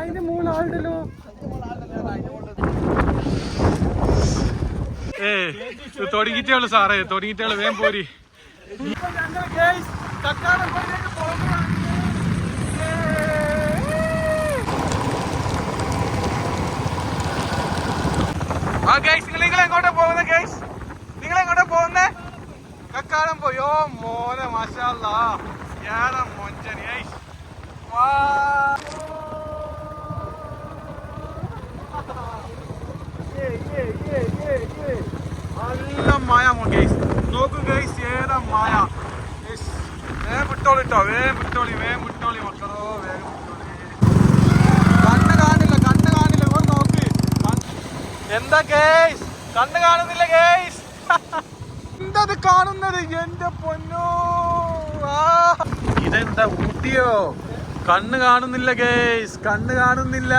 അതിന്റെ മൂന്നാളുണ്ടല്ലോ. തുടങ്ങിയിട്ടുള്ളു സാറേ, തുടങ്ങിയിട്ടുള്ളു. വേഗം പോരി. ആ ഗൈസ്, നിങ്ങളെങ്ങോട്ടാ പോകുന്നത് ഗൈസ്? നിങ്ങളെങ്ങോട്ടാ പോകുന്നേ? കക്കാടം പോയോ മോനെ? മാഷാ അല്ലാഹ്, ഏതാ മൊഞ്ചനി. നല്ല മായ ഗൈസ്, നോക്കൂ ഗൈസ്, ഏതാ മായ. വേഗം വിട്ടോളിട്ടോ, വേഗം വിട്ടോളി, വേഗം വിട്ടോളി മക്കളോ, വേഗം വിട്ടോളി. കണ്ണ് കാണില്ല. ഓർ നോക്ക്. എന്താ ഗൈസ്, കണ്ണ് കാണുന്നില്ല ഗൈസ്? എന്തത് കാണുന്നത്? എന്റെ പൊന്നോ, ഇതെന്താ ഊട്ടിയോ? കണ്ണ് കാണുന്നില്ല ഗൈസ്, കണ്ണ് കാണുന്നില്ല.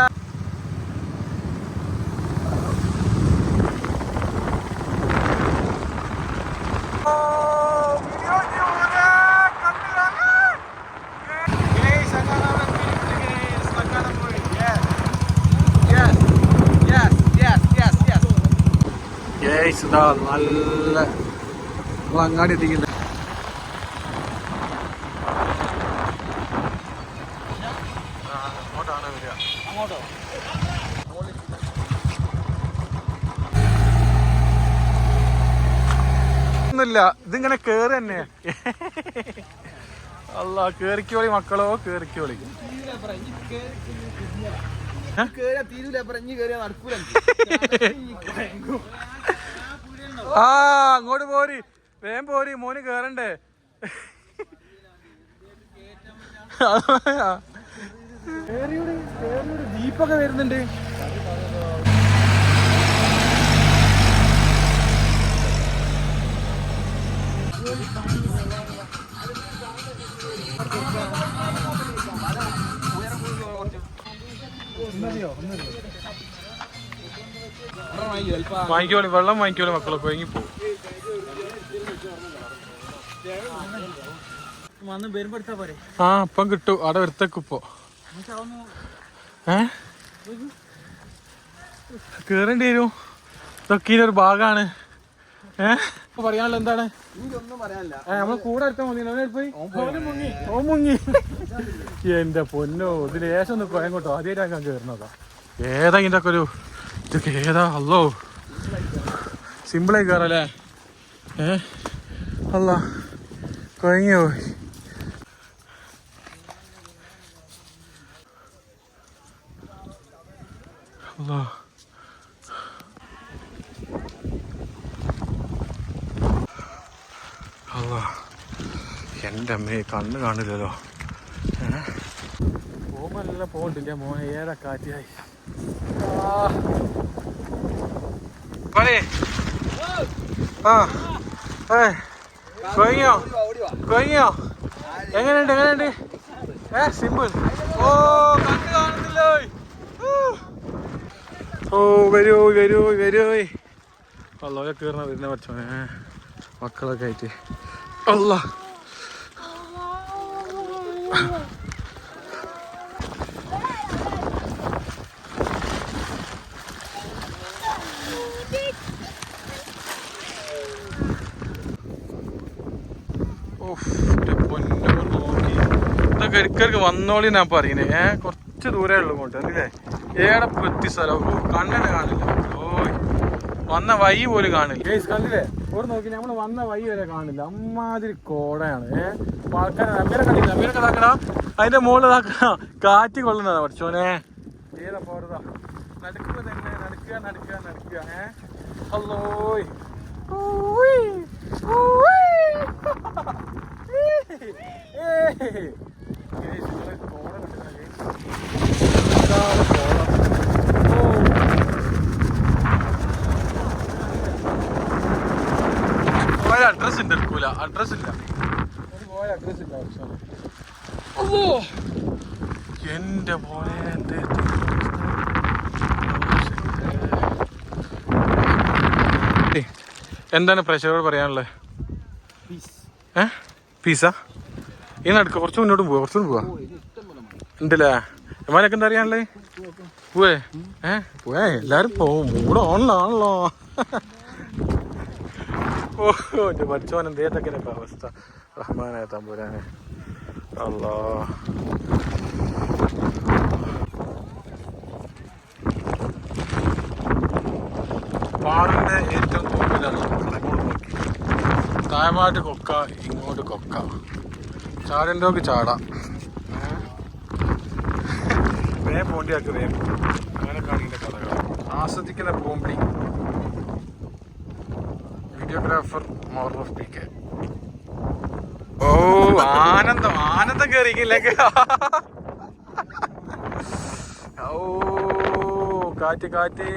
നല്ല അങ്ങാടി എത്തിക്കുന്നത്. അങ്ങോട്ടാണ് വരിക. അങ്ങോട്ടോ? ഒന്നുമില്ല, ഇതിങ്ങനെ കേറി തന്നെ. അല്ല, കേറിക്കോളി മക്കളോ, കേറിക്കോളി. ആ അങ്ങോട്ട് പോരി, വേഗം പോരി, മോന് കേറണ്ടേ. ജീപ്പൊക്കെ വരുന്നുണ്ട്. വാങ്ങിക്കോളി, വെള്ളം വാങ്ങിക്കോളി മക്കളെ, കൊയങ്ങിപ്പോ. ആ ഇപ്പം കിട്ടും, അവിടെ വരുത്തേക്കിപ്പോ. കേറേണ്ടി വരും. ഇതൊക്കെ ഒരു ഭാഗമാണ്. പറയാനുള്ള എന്താണ്? നമ്മള് കൂടെ എടുത്താൽ മതി. ഓ മുങ്ങി. എന്റെ പൊന്നോ, ഇതിൽ ലേശം ഒന്ന് കൊയങ്ങോട്ടോ. ആദ്യമായിട്ട് ഞാൻ കേറുന്നതാ. ഏതാ ഇതിന്റെ ഒക്കെ ഒരു ഇതൊക്കെ ഏതാ? അല്ലോ, സിമ്പിളായി കയറല്ലേ? അല്ല, കൊയങ്ങിയോ? അല്ലോ, അല്ലോ, എൻ്റെ അമ്മയെ കണ്ണ് കാണില്ലല്ലോ. പോകുമ്പോഴല്ല പോകണ്ടില്ല മോനെ, ഏതാ കാറ്റായി. കൊയങ്ങിയോ? എങ്ങനെയുണ്ട്? സിമ്പിൾ. ഓ, കണ്ണ് കാണുന്നില്ലോ. ഓ, വരൂ. അല്ലോ, കയറണ വരുന്ന പച്ചോനെ, മക്കളൊക്കെ ആയിട്ട്. അല്ല, നോക്കി ഇതൊക്കെ ഇടയ്ക്കിടയ്ക്ക് വന്നോളി ഞാൻ പറയുന്നേ. കുറച്ച് ദൂരേ ഉള്ളൂ ഇങ്ങോട്ട്, അല്ലേ? ഏടെ എത്തി സ്ഥലം കണ്ണിനെ കാണില്ല. ഓയ്, വന്ന വഴി പോലും കാണില്ല. കണ്ടില്ലേ? ഒരു നോക്കി നമ്മള് വന്ന വഴി വരെ കാണില്ല. അമ്മാതിരി കോടയാണ്. ആൾക്കാരെ അമ്മേരൊക്കെ ഇതാക്കണ, അതിന്റെ മുകളിൽ ഇതാക്കണ, കാറ്റ് കൊള്ളുന്നതാ പഠിച്ചോനെ. ഏതാ പോരതാ? നടക്കുക തന്നെ, നടക്കുക. അല്ലോയ്, അഡ്രസ് ഉണ്ട്, എടുക്കൂല. അഡ്രസ് ഇല്ല. എന്റെ പോലെ എന്താണ് പ്രേക്ഷകരോട് പറയാനുള്ളത്? പീസാ ഈ നടക്കുക? കുറച്ചും മുന്നോട്ടും പോവാ ഉണ്ടല്ലേ? എമാനൊക്കെ എന്താ അറിയാനുള്ളത്? പോവേ പോവേ എല്ലാരും പോവും മൂടെ ഓണിലാണല്ലോ. ഓ എന്റെ പഠിച്ചോൻ എന്തേതൊക്കെ അവസ്ഥ. റഹ്മാനായ തമ്പുരാനെ അല്ലാ. പാറിന്റെ ഏറ്റവും തൂക്കിലാണ് അങ്ങോട്ട് നോക്കി. താഴമായിട്ട് കൊക്ക, ഇങ്ങോട്ട് കൊക്ക, ചാടിൻ്റെക്ക് ചാടാം. വേം പോണ്ടിയാക്ക് വേം. അങ്ങനെ കാണിന്റെ കഥകൾ ആസ്വദിക്കുന്ന പോമ്പി. വീഡിയോഗ്രാഫർ മോർഫ് PK. ഓ ആനന്ദം ആനന്ദം കേറിയിലേക്ക്. ഓ കാറ്റ് കാറ്റ്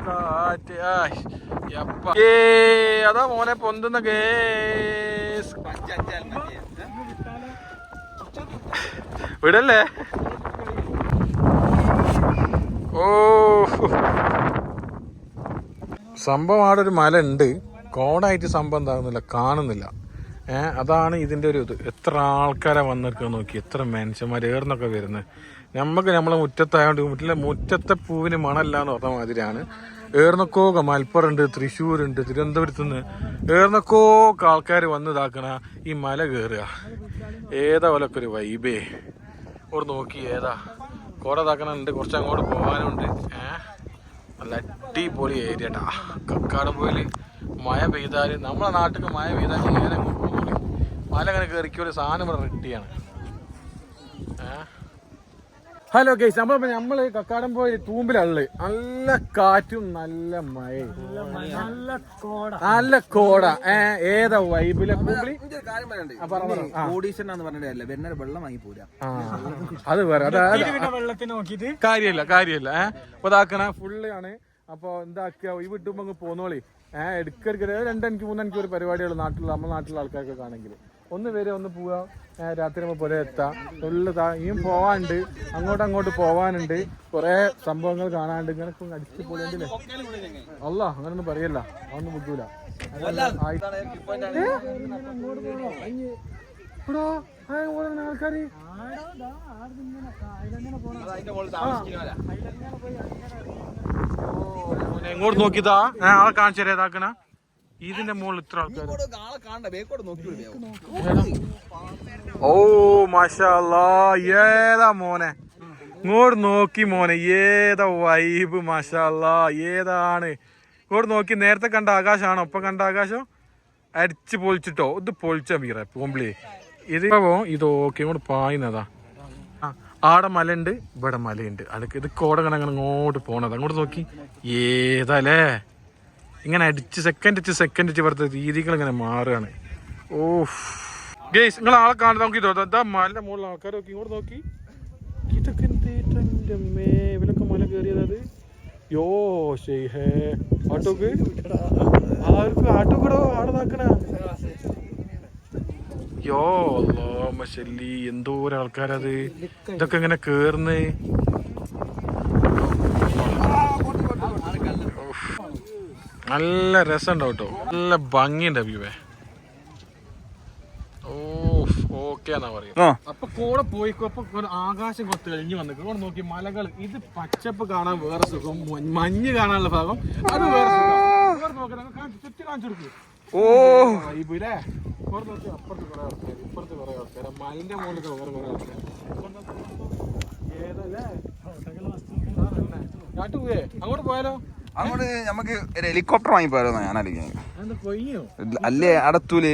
കാറ്റ്. അതാ മോനെ പൊന്തുന്ന കേസ്. വിടല്ലേ. ഓ സംഭവം അവിടെ ഒരു മല ഉണ്ട്. കോടായിട്ട് സംഭവം എന്താകുന്നില്ല, കാണുന്നില്ല. അതാണ് ഇതിൻ്റെ ഒരു ഇത്. എത്ര ആൾക്കാരെ വന്നിരിക്കുക നോക്കി, എത്ര മനുഷ്യന്മാർ ഏർന്നൊക്കെ വരുന്നത്. നമുക്ക് നമ്മളെ മുറ്റത്തായതുകൊണ്ട് മുറ്റത്തെ പൂവിന് മണല്ല എന്ന് പറഞ്ഞ മാതിരിയാണ്. ഏർന്നൊക്കെ മലപ്പുറമുണ്ട്, തൃശ്ശൂരുണ്ട്, തിരുവനന്തപുരത്ത് നിന്ന് ഏർന്നൊക്കെ ആൾക്കാർ വന്ന് ഇതാക്കണ ഈ മല കയറുക. ഏതാ പോലൊക്കെ ഒരു വൈബേ. അവിടെ നോക്കി ഏതാ കോട ഇതാക്കണുണ്ട്. കുറച്ച് അങ്ങോട്ട് പോകാനുണ്ട്. നല്ല അടിപൊളി ഏരിയ ട്ടാ. കക്കാടംപൊയിൽ മഴ പെയ്താൽ, നമ്മളെ നാട്ടിൽ മഴ പെയ്താൽ ഇങ്ങനെ പോകുന്നു. മല അങ്ങനെ കയറിക്കൊരു സാധനം ഇവിടെ റെഡിയാണ്. ഹലോ ഗൈസ്, നമ്മള് കക്കാടംപൊയിൽ തൂമ്പിലുള്ളത്. നല്ല കാറ്റും നല്ല മഴയും നല്ല കോട. ഏതാ വൈബിലെ തൂമ്പില് വെള്ളം വാങ്ങി പോരാ. അത് വേറെ വെള്ളത്തിന് നോക്കിട്ട് കാര്യമില്ല. അപ്പൊ ഇതാക്കണ ഫുള്ള് ആണ്. അപ്പൊ എന്താക്കുക, ഈ വിട്ടുമ്പോ അങ്ങ് പോന്നോളി. എടുക്കരുത് 2 മണിക്ക് 3 മണിക്ക് ഒരു പരിപാടികൾ നാട്ടിലുള്ള നമ്മുടെ നാട്ടിലുള്ള ആൾക്കാർക്കൊക്കെ ആണെങ്കിൽ ഒന്ന് വരെ ഒന്ന് പോവാ. രാത്രി നമ്മൾ പോലെ എത്താം. ഫുള്ള് ഇനിയും പോവാനുണ്ട്, അങ്ങോട്ട് പോവാനുണ്ട്, കുറെ സംഭവങ്ങൾ കാണാണ്ട്. ഇങ്ങനെ അടിച്ചു പോലെങ്കിലേ അല്ല അങ്ങനൊന്നും പറയല്ല, അതൊന്നും ബുദ്ധിമുല്ല. ആൾക്കാര് എങ്ങോട്ട് നോക്കിയതാ ആളെ കാണിച്ചു തരാ ഇതാക്കണ. ഇതിന്റെ മുകളിൽ ഇത്ര ആൾക്കാർ. ഓ മാഷാ അല്ലാ, ഏതാ മോനെ, ഇങ്ങോട്ട് നോക്കി മോനെ, ഏതാ വൈബ്. മാഷാ അല്ലാ, ഏതാണ് ഇങ്ങോട്ട് നോക്കി. നേരത്തെ കണ്ട ആകാശമാണോ ഇപ്പൊ കണ്ട ആകാശം? അടിച്ച് പൊളിച്ചിട്ടോ. ഇത് പൊളിച്ച മീറ പോംബ്ലി. ഇത് ഓക്കെ ഇങ്ങോട്ട് പായുന്നതാ. ആടെ മലയുണ്ട്, ഇവിടെ മലയുണ്ട്. അടുക്ക് ഇത് കോടങ്ങനെ അങ്ങനെ അങ്ങോട്ട് പോണത്. അങ്ങോട്ട് നോക്കി ഏതല്ലേ. ഇങ്ങനെ അടിച്ച് സെക്കൻഡ് ഇവിടുത്തെ രീതികൾ ഇങ്ങനെ മാറുകയാണ്. ഓ ഗേസ്, നിങ്ങൾ ആളെ കാണുന്നത് നമുക്ക് ഇതാ മല മുകളിൽ ആൾക്കാർ നോക്കി. ഇങ്ങോട്ട് നോക്കി. ഇതൊക്കെ എന്തേറ്റ ഇവരൊക്കെ മല കയറിയത്. അത് യോ ഹേ ആട്ടോക്ക് ആട്ടോക്കടോ ആടെ നോക്കണ. യോ മശല്ലി, എന്തോരം ആൾക്കാരത്. ഇതൊക്കെ ഇങ്ങനെ കേറുന്നേ. നല്ല രസമുണ്ടാവും കേട്ടോ, നല്ല ഭംഗിയുണ്ട് വ്യൂവേ. ഓക്കെ എന്നാ പറയും. അപ്പൊ കൂടെ പോയിക്കോ. അപ്പൊ ആകാശം കൊത്ത് കഴിഞ്ഞ് വന്നിട്ട് കൂടെ നോക്കി മലകൾ. ഇത് പച്ചപ്പ് കാണാൻ വേറെ സുഖം, മഞ്ഞ് കാണാനുള്ള ഭാഗം അത് വേറെ സുഖം. ചുറ്റി കാണിച്ചു കൊടുക്കും. ഓ വൈബില്ലേ. അപ്പുറത്ത് കുറെ ആൾക്കാർ, ഇപ്പുറത്ത് കുറെ ആൾക്കാർ, മലിന്റെ മുകളിൽ വേറെ കുറെ ആൾക്കാർ. ഏതല്ലേ കാട്ടുപോയേ. അങ്ങോട്ട് പോയാലോ? അങ്ങോട്ട് നമുക്ക് ഒരു ഹെലികോപ്റ്റർ വാങ്ങി പോയാലോ ഞാൻ ആലോചിക്കുന്നത്. അല്ലേ അടത്തൂലേ.